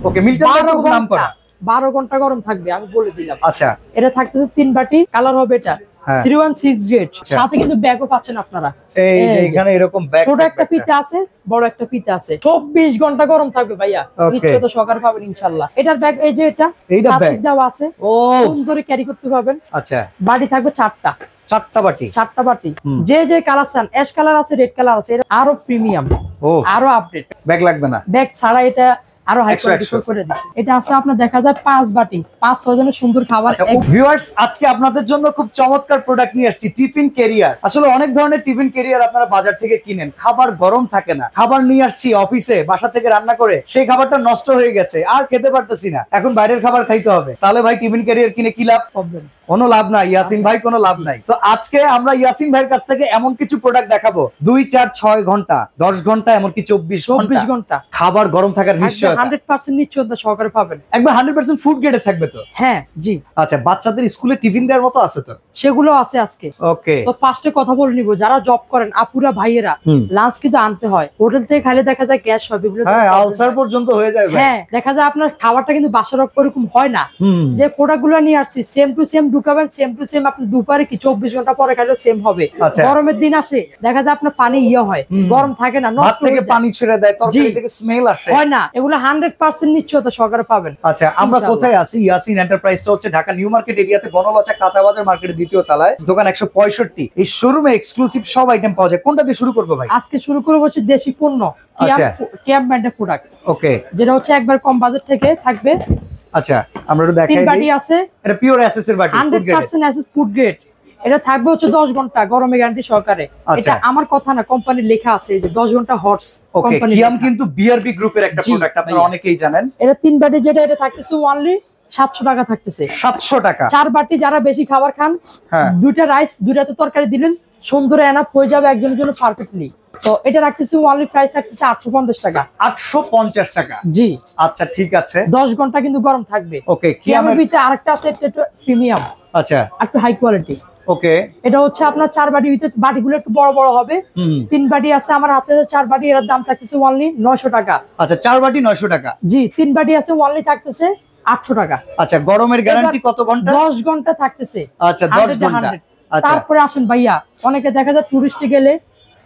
ওকে Milton কত নাম করা 12 ঘন্টা গরম থাকবে আমি বলে দিলাম। আচ্ছা এটা থাকতেছে 3 বাটি, কালার হবে এটা 316 গ্রেড, সাথে কিন্তু ব্যাগও পাচ্ছেন আপনারা। এই যে এখানে এরকম ব্যাগ, ছোট একটা ফিতে আছে, বড় একটা ফিতে আছে, 24 ঘন্টা গরম থাকবে ভাইয়া, নিশ্চয়ই সহকারে পাবেন ইনশাআল্লাহ। এটার ব্যাগ এই যে এটা সাসিক দেওয়া আছে, সুন্দর ক্যারি করতে পারবেন। আচ্ছা বাটি থাকবে 4টা বাটি, যে যে কালার চান, অ্যাশ কালার আছে, রেড কালার আছে, এটা আরো প্রিমিয়াম, আরো আপডেট। ব্যাগ লাগবে না, ব্যাগ ছাড়া এটা আরো হাই কোয়ালিটি করে দিয়েছে। এটা আছে আপনার দেখা যায় 5 বাটি, 5-6 জনের সুন্দর খাবার। ভিউয়ার্স আজকে আপনাদের জন্য খুব চমৎকার প্রোডাক্ট নিয়ে আসছি, টিফিন ক্যারিয়ার। আসলে অনেক ধরনের টিফিন ক্যারিয়ার আপনারা বাজার থেকে কিনেন, খাবার গরম থাকে না। খাবার নিয়ে আসছি অফিসে, বাসা থেকে রান্না করে সেই খাবারটা নষ্ট হয়ে গেছে, আর খেতে পারতেছি না, এখন বাইরের খাবার খাইতে হবে। তাহলে ভাই টিফিন ক্যারিয়ার কিনে কি লাভ? কোনো লাভ নাই ইয়াসিন ভাই, কোনো লাভ নাই। তো আজকে আমরা ইয়াসিন ভাইয়ের কাছ থেকে এমন কিছু প্রোডাক্ট দেখাবো 2, 4, 6 ঘন্টা, 10 ঘন্টা, এমনকি 24 ঘন্টা খাবার গরম থাকার নিশ্চয়তা, 100% নিশ্চয়তা সহকারে পাবেন। একবার 100% ফুড গ্রেডে থাকবে তো? হ্যাঁ জি। আচ্ছা বাচ্চাদের স্কুলে টিফিন দেওয়ার মতো আছে তো? সেগুলো আছে আজকে। ওকে তো ফার্স্টে কথা বলে নিব, যারা জব করেন আপুরা ভাইয়েরা, লাঞ্চ কিন্তু আনতে হয়, হোটেল থেকে খাইলে দেখা যায় গ্যাস হয়, বিভিন্ন আলসার পর্যন্ত হয়ে যায়। হ্যাঁ দেখা যায় আপনার খাবারটা কিন্তু বাসার ওরকম হয় না। যে প্রোডাক্টগুলো নিয়ে আসছি সেম টু সেম ঢুকাবেন, সেম টু সেম আপনি দুপুরে কি 24 ঘন্টা পরে খাইলেও সেম হবে। গরমের দিন আসে দেখা যায় আপনার পানি হয়, গরম থাকে না, নষ্ট হয়ে যায়, পানি ছেড়ে দেয়, তরকারি থেকে স্মেল আসে, হয় না। এগুলো 100% নিশ্চয়তা সহকারে পাবেন। আচ্ছা আমরা কোথায় আছি? ইয়াসিন এন্টারপ্রাইজটা হচ্ছে ঢাকা নিউ মার্কেট এরিয়াতে, বনলচা কাঁচা বাজার মার্কেটের 2য় তলায়, দোকান 165। এই শোরুমে এক্সক্লুসিভ সব আইটেম পাওয়া যায়। কোনটা দিয়ে শুরু করব ভাই? আজকে শুরু করব হচ্ছে দেশি পণ্য, কিয়াম ব্র্যান্ডের প্রোডাক্ট। ওকে যেটা হচ্ছে একবার কম বাজেট থেকে থাকবে। আচ্ছা আমরা একটু দেখাই দিই। 3 বাটি আছে, এটা পিওর এসএস এর বাটি, 100% এসএস ফুড গ্রেড। এটা থাকবে হচ্ছে 10 ঘন্টা গরমে গ্যারান্টি সহকারে। এটা আমার কথা না, কোম্পানির লেখা আছে এই যে 10 ঘন্টা হটস কোম্পানি। কিয়াম কিন্তু বিআরবি গ্রুপের একটা প্রোডাক্ট, আপনারা অনেকেই জানেন। এটা 3 বাটি, যেটা এটা থাকতেছে অনলি 700 টাকা থাকতেছে। 700 টাকা। 4 বাটি যারা বেশি খাবার খান, 2টা রাইস 2টাতে তরকারি দিলেন, সুন্দর এনাফ হয়ে যাবে একজনের জন্য পারফেক্টলি। তো এটা রাখতেছি অনলি প্রাইস থাকতেছে 850 টাকা। 850 টাকা জি। আচ্ছা ঠিক আছে, 10 ঘন্টা কিন্তু গরম থাকবে। ওকে কিয়ামের ভিতরে আরেকটা আছে, এটা প্রিমিয়াম, আচ্ছা একটু হাই কোয়ালিটি। ওকে এটা হচ্ছে আপনার 4 বাটির ভিতরে, বাটিগুলো একটু বড় বড় হবে। 3 বাটি আছে আমার হাতে, 4 বাটি, এর দাম থাকতেছে অনলি 900 টাকা। আচ্ছা 4 বাটি 900 টাকা জি। 3 বাটি আছে অনলি থাকতেছে 800 টাকা। আচ্ছা গরমের গ্যারান্টি কত ঘন্টা? 10 ঘন্টা থাকতেছে। আচ্ছা 10 ঘন্টা। তারপরে আসেন ভাইয়া, অনেকে দেখা যায় টুরিস্টে গেলে,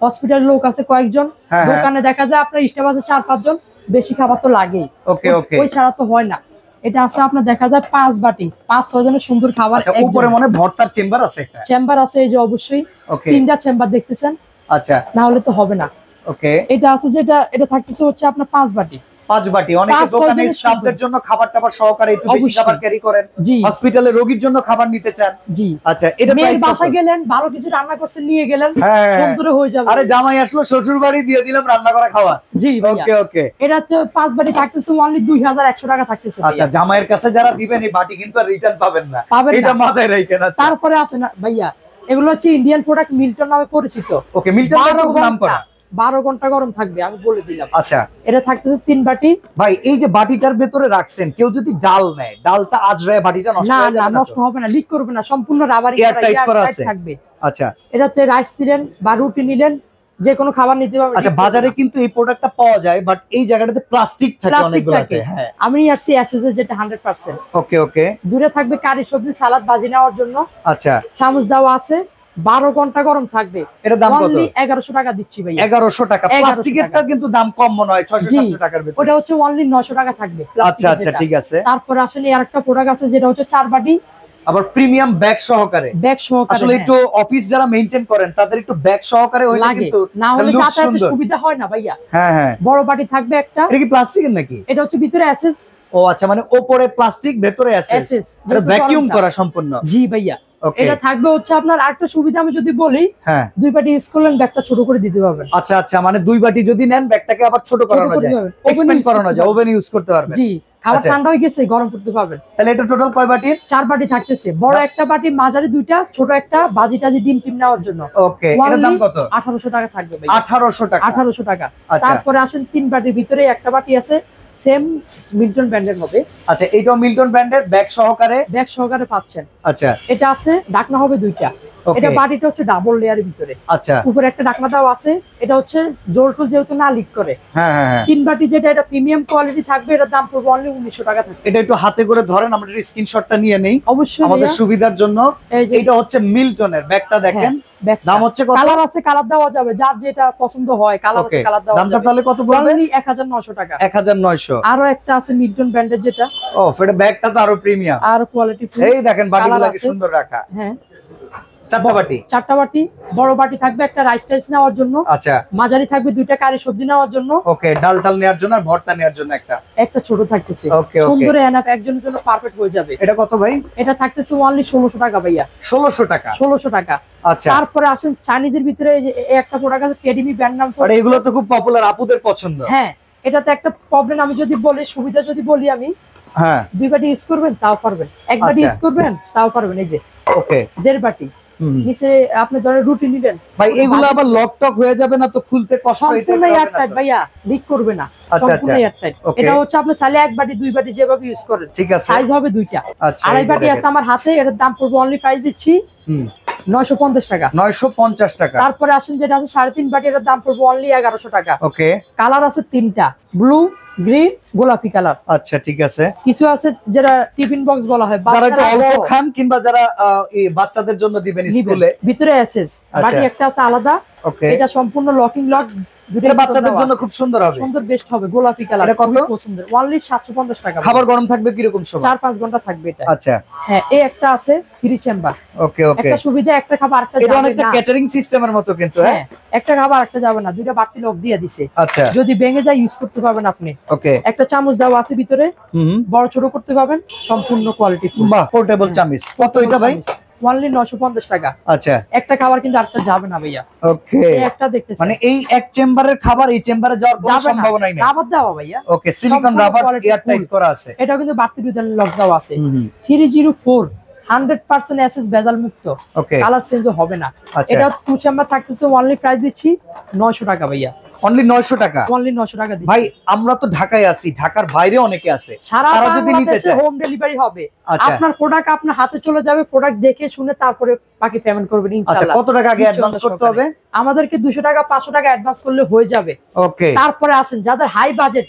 হসপিটাল লোক আছে কয়েকজন, দোকানে দেখা যায় আপনার স্টাফ আছে 4-5 জন, বেশি খাবার তো লাগেই। ওকে ওকে, ওই ছাড়া তো হয় না। এটা আছে আপনার দেখা যায় 5 বাটি, 5-6 জনের সুন্দর খাবার। উপরে মনে ভর্তার চেম্বার আছে, একটা চেম্বার আছে এই যে, অবশ্যই 3টা চেম্বার দেখতেছেন। আচ্ছা না হলে তো হবে না। ওকে এটা আছে যেটা, এটা থাকতেছে হচ্ছে আপনার 5 বাটি। 5 বাটি। অনেকে দোকানে স্টাফদের জন্য খাবার টাবার সহকারে একটু বেশি খাবার ক্যারি করেন, হসপিটালে রোগীর জন্য খাবার নিতে চান। জি আচ্ছা এটা প্রাইস বাসা গেলেন, ভালো কিছু রান্না করতে নিয়ে গেলেন, সুন্দর হয়ে যাবে। আরে জামাই আসলো শ্বশুর বাড়ি, দিয়ে দিলাম রান্না করা খাওয়া। জি ওকে ওকে। এটা তো 5 বাটি থাকতেছে অনলি 2100 টাকা থাকতেছে। আচ্ছা জামাইয়ের কাছে যারা দিবেন এই বাটি কিন্তু আর রিটার্ন পাবেন না, এটা মাথায় রাখেন। তারপরে আসে না ভাইয়া, এগুলো হচ্ছে ইন্ডিয়ান প্রোডাক্ট, মিল্টন নামে পরিচিত। ওকে মিল্টন নাম করা, 12 ঘন্টা গরম থাকবে আমি বলে দিলাম। আচ্ছা এটা থাকতেছে 3 বাটি। ভাই এই যে বাটিটার ভেতরে রাখছেন, কেউ যদি ডাল নেয়, ডালটা আজরায় বাটিটা নষ্ট হয়ে যাবে? না নষ্ট হবে না, লিক করবে না, সম্পূর্ণ রাবারি করা থাকবে। আচ্ছা এটাতে রাইস নিলেন বা রুটি নিলেন, যে কোনো খাবার নিতে পারবেন। আচ্ছা বাজারে কিন্তু এই প্রোডাক্টটা পাওয়া যায়, বাট এই জায়গাটাতে প্লাস্টিক থাকে অনেকগুলোতে। হ্যাঁ আমি আসছি এসএস এর, যেটা 100%। ওকে ওকে। দূরে থাকবে কারি সবজি সালাদ ভাজি নেওয়ার জন্য। আচ্ছা চামচ দেওয়া আছে, 12 ঘন্টা গরম থাকবে। এটা দাম কত? 1100 টাকা দিচ্ছি ভাই। 1100 টাকা। প্লাস্টিকেরটা কিন্তু দাম কম মনে হয়, 600-700 টাকার ভিতরে। ওটা হচ্ছে অনলি 900 টাকা থাকবে। আচ্ছা আচ্ছা ঠিক আছে। তারপর আসলে আরেকটা প্রোডাক্ট আছে, যেটা হচ্ছে 4 বাটি, আবার প্রিমিয়াম ব্যাগ সহকারে। আসলে একটু অফিস যারা মেইনটেইন করেন তাদের একটু ব্যাগ সহকারে হইলে কিন্তু না হলে যাতায়াতে সুবিধা হয় না ভাইয়া। হ্যাঁ হ্যাঁ। বড় বাটি থাকবে একটা। এটা কি প্লাস্টিকের নাকি? এটা হচ্ছে ভিতরে এসএস। ও আচ্ছা, মানে উপরে প্লাস্টিক ভেতরে এসএস, এটা ভ্যাকুয়াম করা সম্পূর্ণ। জি ভাইয়া। এটা থাকবে হচ্ছে আপনার আরেকটা সুবিধা আমি যদি বলি, 2 বাটি ইউজ করলেন ব্যাগটা ছোট করে দিতে পারবেন। আচ্ছা আচ্ছা, মানে 2 বাটি যদি নেন ব্যাগটাকে আবার ছোট করানো যায়, এক্সপেন্ড করানো যায়, ওভেন ইউজ করতে পারবেন। জি খাবার ঠান্ডা হয়ে গেছে গরম করতে পারবেন। তাহলে এটা টোটাল কয় বাটি? 4 বাটি থাকতেছে, বড় একটা বাটি, মাঝারি 2টা, ছোট একটা বাজি টাজি ডিম টিম নেওয়ার জন্য। ওকে এটার দাম কত? 1800 টাকা থাকবে ভাই। 1800 টাকা। 1800 টাকা। তারপরে আসেন 3 বাটির ভিতরে একটা বাটি আছে, সেম মিল্টন ব্র্যান্ডের হবে। আচ্ছা এইটাও মিল্টন ব্র্যান্ডের, ব্যাগ সহকারে পাচ্ছেন। আচ্ছা এটা আছে ঢাকনা হবে 2টা। এটা বাটিটা হচ্ছে ডাবল লেয়ারের ভিতরে। আচ্ছা, উপরে একটা ঢাকনা দেওয়া আছে, এটা হচ্ছে জোলটুল যেহেতু না লিক করে। হ্যাঁ হ্যাঁ, 3 বাটি যেটা, এটা প্রিমিয়াম কোয়ালিটি থাকবে, এটার দাম পড়বে অনলি 1900 টাকা থাকবে। এটা একটু হাতে করে ধরেন, আমরা একটু স্ক্রিনশটটা নিয়ে নেই অবশ্যই আমাদের সুবিধার জন্য। এটা হচ্ছে মিল্টনের ব্যাগটা দেখেন, দাম হচ্ছে কত? কালার আছে, কালার দেওয়া যাবে, যার যেটা পছন্দ হয় কালার আছে, কালার দেওয়া যাবে। দামটা তাহলে কত পড়বে? 1900 টাকা। 1900। আরো একটা আছে মিল্টন ব্র্যান্ডের যেটা, ও এটা ব্যাগটা তো আরো প্রিমিয়াম, আরো কোয়ালিটি ফুল। এই দেখেন বাটিগুলো কি সুন্দর রাখা। হ্যাঁ, 4টা বাটি, 4টা বাটি। বড় বাটি থাকবে একটা রাইস টাইস নেওয়ার জন্য। আচ্ছা, মাঝারি থাকবে 2টা কারি সবজি নেওয়ার জন্য। ওকে, ডাল টাল নেওয়ার জন্য আর ভর্তা নেওয়ার জন্য একটা ছোট থাকতেছে। ওকে, সুন্দর এনাফ, একজনের জন্য পারফেক্ট হয়ে যাবে। এটা কত ভাই? এটা থাকতেছে অনলি 1600 টাকা ভাইয়া। 1600 টাকা, 1600 টাকা। আচ্ছা, তারপরে আসেন চাইনিজের ভিতরে, এই যে একটা প্রোডাক্ট আছে টেডিমি ব্র্যান্ড নাম। আর এগুলো তো খুব পপুলার, আপুদের পছন্দ। হ্যাঁ, এটাতে একটা প্রবলেম আমি যদি বলি, সুবিধা যদি বলি আমি, হ্যাঁ 2 বাটি ইউজ করবেন তাও পারবেন, 1 বাটি ইউজ করবেন তাও পারবেন। এই যে ওকে, 1.5 বাটি নিচে আপনি ধরেন রুটি নিলেন, ভাই এগুলো আবার লক টক হয়ে যাবে না তো, খুলতে কষ্ট? সম্পূর্ণ এয়ারটাইট ভাইয়া, লিক করবে না, সম্পূর্ণ এয়ারটাইট। এটা হচ্ছে আপনি চাইলে 1 বাটি 2 বাটি যেভাবে ইউজ করেন, ঠিক আছে, সাইজ হবে 2টা। আচ্ছা, 2.5 বাটি আছে আমার হাতে, এটার দাম পড়বে অনলি প্রাইস দিচ্ছি 950 টাকা। 950 টাকা। তারপরে আসেন যেটা আছে 3.5 বাটি, এটার দাম পড়বে অনলি 1100 টাকা। ওকে, কালার আছে 3টা, ব্লু, গ্রিন, গোলাপি কালার। আচ্ছা ঠিক আছে। কিছু আছে যেটা টিফিন বক্স বলা হয়, যারা একটু অল্প খান কিংবা যারা বাচ্চাদের জন্য দিবেন স্কুলে, ভিতরে এসএস বাটি একটা আছে আলাদা। ওকে, এটা সম্পূর্ণ লকিং লক, দুটো বাচ্চাদের জন্য খুব সুন্দর হবে, সুন্দর বেস্ট হবে, গোলাপি কালার। এটা কত? সুন্দর, অনলি 750 টাকা। খাবার গরম থাকবে কি রকম সময়? 4-5 ঘন্টা থাকবে এটা। আচ্ছা, হ্যাঁ, এই একটা আছে 3 চেম্বার। ওকে ওকে, একটা সুবিধা, একটা খাবার আরেকটা যাবে না। এটা অনেকটা ক্যাটারিং সিস্টেমের মতো কিন্তু। হ্যাঁ, একটা খাবার আরেকটা যাবে না, 2টা বাড়তি লক দিয়ে দিছে। আচ্ছা, যদি ভেঙে যায় ইউজ করতে পারবেন আপনি। ওকে, একটা চামচ দেওয়া আছে ভিতরে, বড় ছোট করতে পারবেন, সম্পূর্ণ কোয়ালিটি ফুল। বাহ, পোর্টেবল চামচ। কত এটা ভাই? অনলি 950 টাকা। আচ্ছা, একটা খাবার কিন্তু আরেকটা যাবে না ভাইয়া। ওকে, এই একটা দেখতেছেন, মানে এই এক চেম্বারের খাবার এই চেম্বারে যাওয়ার কোনো সম্ভাবনাই নেই। রাবার দেওয়া ভাইয়া, ওকে, সিলিকন রাবার এয়ারটাইট করা আছে। এটা কিন্তু বাড়তি দুধের লক দেওয়া আছে। 304 100% এসএস বেজাল মুক্ত, কালার চেঞ্জ হবে না। এটা 2 চেম্বার থাকতেছে, অনলি প্রাইস দিচ্ছি 900 টাকা ভাইয়া। অনলি 900 টাকা। অনলি 900 টাকা দিচ্ছি ভাই। আমরা তো ঢাকায় আছি, ঢাকার বাইরে অনেকে আছে, তারা যদি নিতে চায় হোম ডেলিভারি হবে। আপনার প্রোডাক্ট আপনার হাতে চলে যাবে, প্রোডাক্ট দেখে শুনে তারপরে বাকি পেমেন্ট করবেন ইনশাআল্লাহ। কত টাকা আগে অ্যাডভান্স করতে হবে? আমাদেরকে 200 টাকা 500 টাকা অ্যাডভান্স করলে হয়ে যাবে। ওকে, তারপরে আসেন যাদের হাই বাজেট।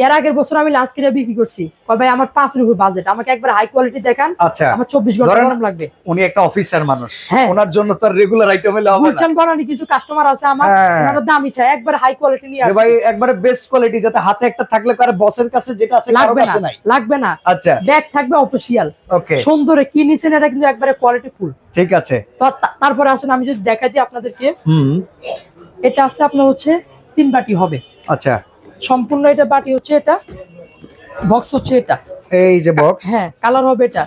এর আগের বছর আমি লাঞ্চ কিনে বিক্রি করছি, ভাই আমার 5 রুপি বাজেট, আমাকে একবার হাই কোয়ালিটি দেখান। আচ্ছা, আমার 24 ঘন্টা গরম লাগবে। উনি একটা অফিসার মানুষ, ওনার জন্য তো রেগুলার আইটেম হলে হবে না। বুঝছেন বলানি, কিছু কাস্টমার আছে আমার, ওনারা দামি চায়, একবার হাই কোয়ালিটি নিয়ে আসে। ভাই একবারে বেস্ট কোয়ালিটি, যাতে হাতে একটা থাকলে কার বসের কাছে যেটা আছে কারো কাছে নাই, লাগবে না। আচ্ছা, ব্যাগ থাকবে অফিশিয়াল। ওকে, সুন্দরে কি নিছেন, এটা কিন্তু একবারে কোয়ালিটি ফুল। ঠিক আছে। তো তারপরে আসেন আমি যদি দেখাই দিই আপনাদেরকে। এটা আছে আপনার হচ্ছে 3 বাটি হবে। আচ্ছা, সম্পূর্ণ এটা বাটি হচ্ছে, এটা বক্স হচ্ছে, এটা এই যে বক্স। হ্যাঁ, কালার হবে এটা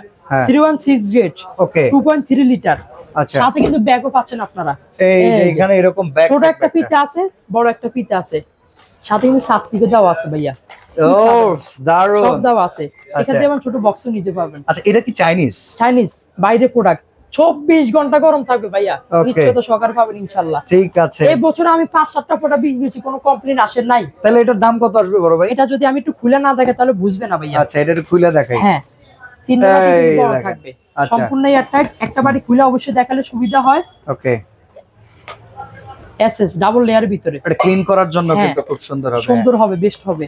316 গ্রেড। ওকে, 2.3 লিটার। আচ্ছা, সাথে কিন্তু ব্যাগও পাচ্ছেন আপনারা। এই যে এখানে এরকম ব্যাগ, ছোট একটা ফিতা আছে, বড় একটা ফিতা আছে, সাথে কিন্তু সাসপিকও দেওয়া আছে ভাইয়া। ও দারুন, সব দেওয়া আছে। এখানে যেমন ছোট বক্সও নিতে পারবেন। আচ্ছা, এটা কি চাইনিজ? চাইনিজ বাইরে প্রোডাক্ট, 24 ঘন্টা গরম থাকবে ভাইয়া, নিশ্চয়ই তো সকার পাবেন ইনশাআল্লাহ। ঠিক আছে। এই বছর আমি 5-7টা প্রোডাক্ট বিক্রি করেছি, কোনো কমপ্লেইন আসে নাই। তাহলে এটার দাম কত আসবে বড় ভাই? এটা যদি আমি একটু খুলে না দেখে তাহলে বুঝবে না ভাইয়া। আচ্ছা, এটা একটু খুলে দেখাই। হ্যাঁ, 3 বাটি বড় থাকবে, সম্পূর্ণ এয়ারটাইট। একটা বাটি খুলে অবশ্যই দেখালে সুবিধা হয়। ওকে, এসএস ডাবল লেয়ারের ভিতরে, এটা ক্লিন করার জন্য কিন্তু খুব সুন্দর হবে, সুন্দর হবে, বেস্ট হবে।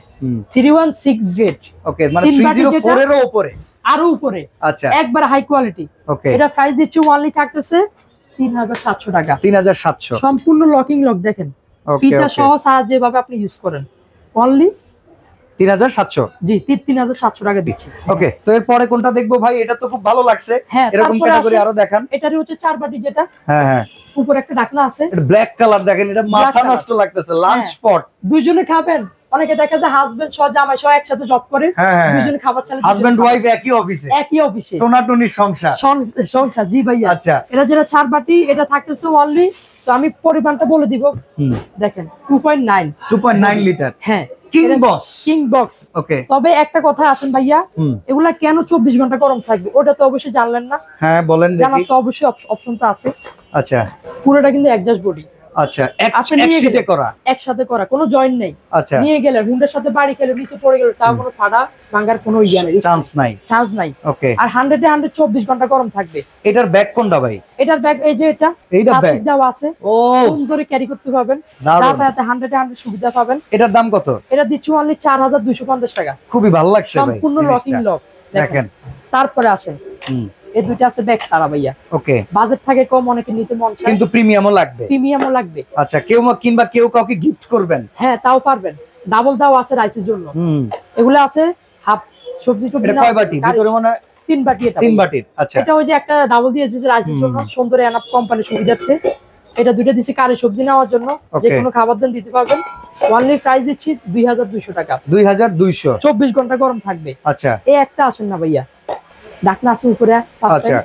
316 গ্রেড। ওকে, মানে 304 এর উপরে, আরো উপরে। আচ্ছা, একবার হাই কোয়ালিটি। ওকে, এটা প্রাইস দিচ্ছি অনলি থাকতেছে 3700 টাকা। 3700, সম্পূর্ণ লকিং লক দেখেন, ওকে, ফিতা সহ সারা যেভাবে আপনি ইউজ করেন, অনলি 3700। জি, 3700 টাকা দিচ্ছি। ওকে, তো এরপরে কোনটা দেখবো ভাই? এটা তো খুব ভালো লাগছে, এরকম ক্যাটাগরি আরো দেখান। এটারই হচ্ছে 4 বাটি, যেটা হ্যাঁ উপরে একটা ঢাকনা আছে, এটা ব্ল্যাক কালার দেখেন, এটা মাথা নষ্ট লাগতেছে, লাঞ্চ স্পট। দুইজনে খাবেন, অনেকে দেখা যায় হাজবেন্ড সহ জামাই সহ একসাথে জব করে, দুইজনে খাবার চাইলে হাজবেন্ড ওয়াইফ একই অফিসে টোনাটুনি সংসার। জি ভাইয়া। আচ্ছা, এটা যেটা 4 বাটি, এটা থাকতেছে অনলি, তো আমি পরিমাণটা বলে দিব, দেখেন 2.9 লিটার। হ্যাঁ, কিং বক্স। ওকে, তবে একটা কথা আসেন ভাইয়া, এগুলা কেন 24 ঘন্টা গরম থাকবে ওটা তো অবশ্যই জানলেন না। হ্যাঁ বলেন, জানার তো অবশ্যই অপশনটা আছে। আচ্ছা, পুরোটা কিন্তু অ্যাডজাস্ট বডি। আচ্ছা একসাথে করা, কোনো জয়েন্ট নেই। আচ্ছা, নিয়ে গেলে হুন্ডার সাথে বাড়ি গেলে নিচে পড়ে গেল, তাও কোনো ফাটা ভাঙার কোনো চান্স নাই। ওকে, আর 100 24 ঘন্টা গরম থাকবে। এটার ব্যাগ কোনটা ভাই? এটার ব্যাগ এই যে এটা ব্যাগ দেওয়া আছে, সুন্দর ক্যারি করতে পারবেন, যাতায়াতে 100 সুবিধা পাবেন। এটার দাম কত? এটা দিচ্ছি অনলি 4250 টাকা। খুবই ভালো লাগছে ভাই, সম্পূর্ণ লকিং লক দেখেন। তারপরে আসেন এই দুইটা আছে ব্যাগ সারা ভাইয়া। ওকে, বাজেট থাকে কম, অনেকে নিতে মন চায় কিন্তু প্রিমিয়ামও লাগবে। আচ্ছা, কেউ কাউকে গিফট করবেন? হ্যাঁ, তাও পারবেন। ডাবল দাও আছে রাইসের জন্য। এগুলো আছে হাফ সবজি টবজি। এটা কয় বাটি? ভিতরে মনে হয় 3 বাটি। এটা 3 বাটির। আচ্ছা, এটা ওই যে একটা ডাবল দিয়েছে রাইসের জন্য, সুন্দর এনাফ কোম্পানির সুবিধার্থে। এটা দুইটা দিছি কারি সবজি নেওয়ার জন্য, যে কোনো খাবার দেন দিতে পারবেন। অনলি প্রাইস দিচ্ছি 2200 টাকা। 2200, 24 ঘন্টা গরম থাকবে। আচ্ছা, এই একটা আসেন না ভাইয়া, ঢাকনা আছে উপরে। আচ্ছা,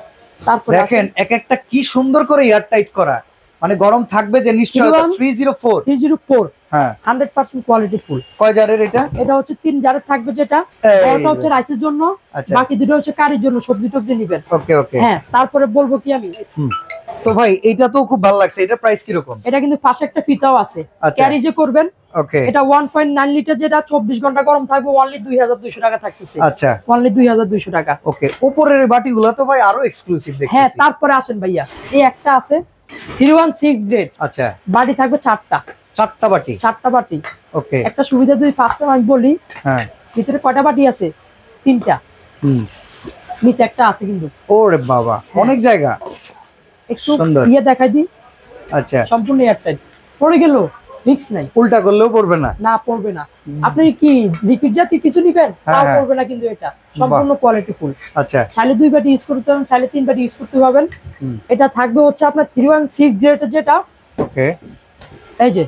তারপর দেখেন এক একটা কি সুন্দর করে এয়ার টাইট করা, মানে গরম থাকবে যে নিশ্চয়তা। 304 হ্যাঁ, 100% কোয়ালিটি ফুল। কয় জারের এটা? এটা হচ্ছে 3 জারের থাকবে, যেটা এটা হচ্ছে রাইসের জন্য, বাকি দুটো হচ্ছে কারির জন্য, সবজি টবজি নেবেন। ওকে ওকে, হ্যাঁ। তারপরে বলবো কি আমি, তো ভাই এটা তো খুব ভালো লাগছে। এটা প্রাইস কি রকম? এটা কিন্তু পাশে একটা ফিতাও আছে, ক্যারি যে করবেন। ওকে, এটা 1.9 লিটার, যেটা 24 ঘন্টা গরম থাকবে। অনলি 2200 টাকা থাকতেছে। আচ্ছা, অনলি 2200 টাকা। ওকে, উপরের বাটিগুলো তো ভাই আরো এক্সক্লুসিভ দেখতেছি। হ্যাঁ, তারপরে আসেন ভাইয়া, এই একটা আছে 316 গ্রেড। আচ্ছা, বাটি থাকবে 4টা বাটি। 4টা বাটি। ওকে, একটা সুবিধা যদি ফার্স্টে আমি বলি, হ্যাঁ, ভিতরে কয়টা বাটি আছে? 3টা। নিচে একটা আছে কিন্তু। ওরে বাবা, অনেক জায়গা। একটু ইয়ে দেখাই দিই। আচ্ছা, সম্পূর্ণ এয়ারটাইট। পড়ে গেল রিস্ক নাই, উল্টা করলেও পড়বে না। না, পড়বে না। আপনি কি লিকুইড জাতীয় কিছু নিবেন, তাও পড়বে না, কিন্তু এটা সম্পূর্ণ কোয়ালিটি ফুল। আচ্ছা, চাইলে 2 বাটি ইউজ করতে পারবেন, চাইলে 3 বাটি ইউজ করতে পারবেন। এটা থাকবে হচ্ছে আপনার 316 যেটা। ওকে, এই যে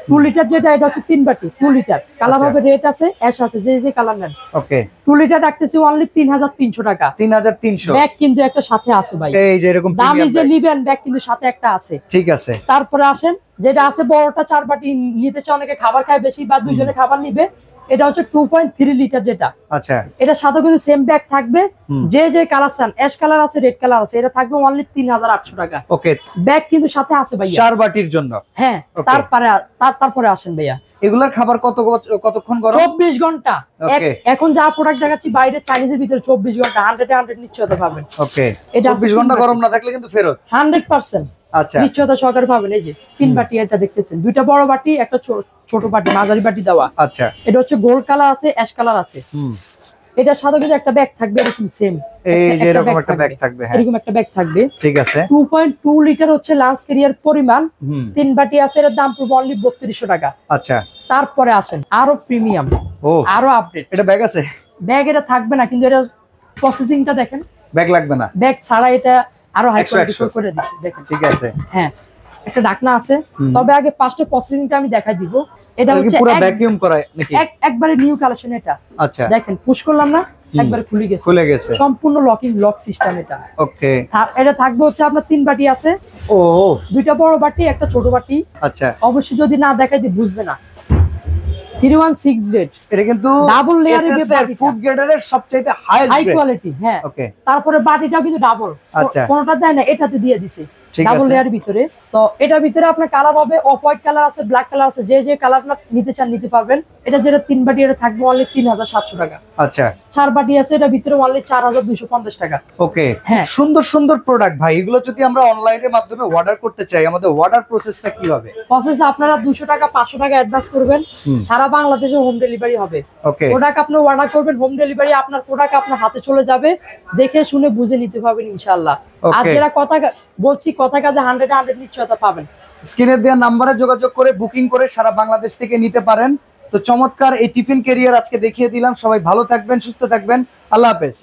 2 লিটার যেটা, এটা হচ্ছে 3 বাটি 2 লিটার। কালার হবে রেড আছে, অ্যাশ আছে, যে কালার নেন। ওকে, 2 লিটার রাখতেছি অনলি 3300 টাকা। 3300। ব্যাগ কিন্তু একটা সাথে আছে ভাই, এই যে এরকম দামি যে নিবেন, ব্যাগ কিন্তু সাথে একটা আছে। ঠিক আছে, তারপরে আসেন যেটা আছে বড়টা 4 বাটি নিতে চায় অনেকে, খাবার খায় বেশি বা দুইজনে খাবার নিবে। এটা হচ্ছে 2.3 লিটার যেটা। আচ্ছা, এটা সাথে কিন্তু সেম ব্যাগ থাকবে, যে কালার চান, অ্যাশ কালার আছে, রেড কালার আছে। এটা থাকবে অনলি 3800 টাকা। ওকে, ব্যাগ কিন্তু সাথে আছে ভাইয়া 4 বাটির জন্য। হ্যাঁ, তারপরে আসেন ভাইয়া, এগুলার খাবার কতক্ষণ গরম? 24 ঘন্টা। এখন যা প্রোডাক্ট দেখাচ্ছি বাইরে চাইনিজের ভিতরে 24 ঘন্টা 100 নিশ্চয়তা পাবেন। ওকে, এটা 24 ঘন্টা গরম না থাকলে কিন্তু ফেরত 100%। আচ্ছা, নিশ্চয়তা সহকারে পাবেন। এই যে 3 বাটি এটা দেখতেছেন, 2টা বড় বাটি, একটা ছোট বাটি, মাঝারি বাটি দেওয়া। আচ্ছা, এটা হচ্ছে গোল্ড কালার আছে, অ্যাশ কালার আছে। এটার সাথে কিন্তু একটা ব্যাগ থাকবে এরকম সেম, এই যে এরকম একটা ব্যাগ থাকবে। হ্যাঁ, এরকম একটা ব্যাগ থাকবে। ঠিক আছে, 2.2 লিটার হচ্ছে লাঞ্চ ক্যারিয়ার পরিমাণ। 3 বাটি আছে, এর দাম পড়বে অনলি 3200 টাকা। আচ্ছা, তারপরে আসেন আরো প্রিমিয়াম, আরো আপডেট। এটা ব্যাগ আছে? ব্যাগ এটা থাকবে না, কিন্তু এটা প্রসেসিংটা দেখেন। ব্যাগ লাগবে না, ব্যাগ ছাড়া এটা আরো হাই কোয়ালিটি করে দিচ্ছে দেখেন। ঠিক আছে, হ্যাঁ, একটা ঢাকনা আছে। তবে আগে 5টা প্রসেসিংটা আমি দেখাই দিব। এটা হচ্ছে পুরো ভ্যাকুয়াম করা নাকি? একবারে নিউ কালেকশন এটা। আচ্ছা, দেখেন পুশ করলাম না, একবারে খুলে গেছে। সম্পূর্ণ লক সিস্টেম এটা। ওকে, এটা থাকবে হচ্ছে আপনার 3 বাটি আছে। ও, 2টা বড় বাটি, একটা ছোট বাটি। আচ্ছা, অবশ্যই যদি না দেখাই দিই বুঝবে না। 316 গ্রেড, এটা কিন্তু ডাবল লেয়ারের ফুড গ্রেডের সবচেয়ে হাই কোয়ালিটি। হ্যাঁ, ওকে, তারপরে বাটিটাও কিন্তু ডাবল। আচ্ছা, কোনটা দেয় না, এটাতে দিয়ে দিছে ডাবল লেয়ার ভিতরে। তো এটার ভিতরে আপনার কালার হবে, অফ হোয়াইট কালার আছে, ব্ল্যাক কালার আছে, যে কালারটা নিতে চান নিতে পারবেন। এটা যেটা 3 বাটি, এটা থাকবে অনলি 3700 টাকা। আচ্ছা, 4 বাটি আছে, এটা ভিতরে অনলি 4250 টাকা। ওকে, হ্যাঁ, সুন্দর সুন্দর প্রোডাক্ট ভাই। এগুলো যদি আমরা অনলাইনের মাধ্যমে অর্ডার করতে চাই, আমাদের অর্ডার প্রসেসটা কি হবে? প্রসেস আপনারা 200 টাকা 500 টাকা অ্যাডভান্স করবেন, সারা বাংলাদেশে হোম ডেলিভারি হবে। ওকে, প্রোডাক্ট আপনি অর্ডার করবেন, হোম ডেলিভারি, আপনার প্রোডাক্ট আপনার হাতে চলে যাবে, দেখে শুনে বুঝে নিতে পারবেন ইনশাআল্লাহ। আর যারা কথা বলছি, কথা কাজে 100 নিশ্চয়তা পাবেন। স্ক্রিনে দেওয়া নাম্বারে যোগাযোগ করে বুকিং করে সারা বাংলাদেশ থেকে নিতে পারেন। তো চমৎকার এই টিফিন ক্যারিয়ার আজকে দেখিয়ে দিলাম। সবাই ভালো থাকবেন, সুস্থ থাকবেন, আল্লাহ হাফেজ।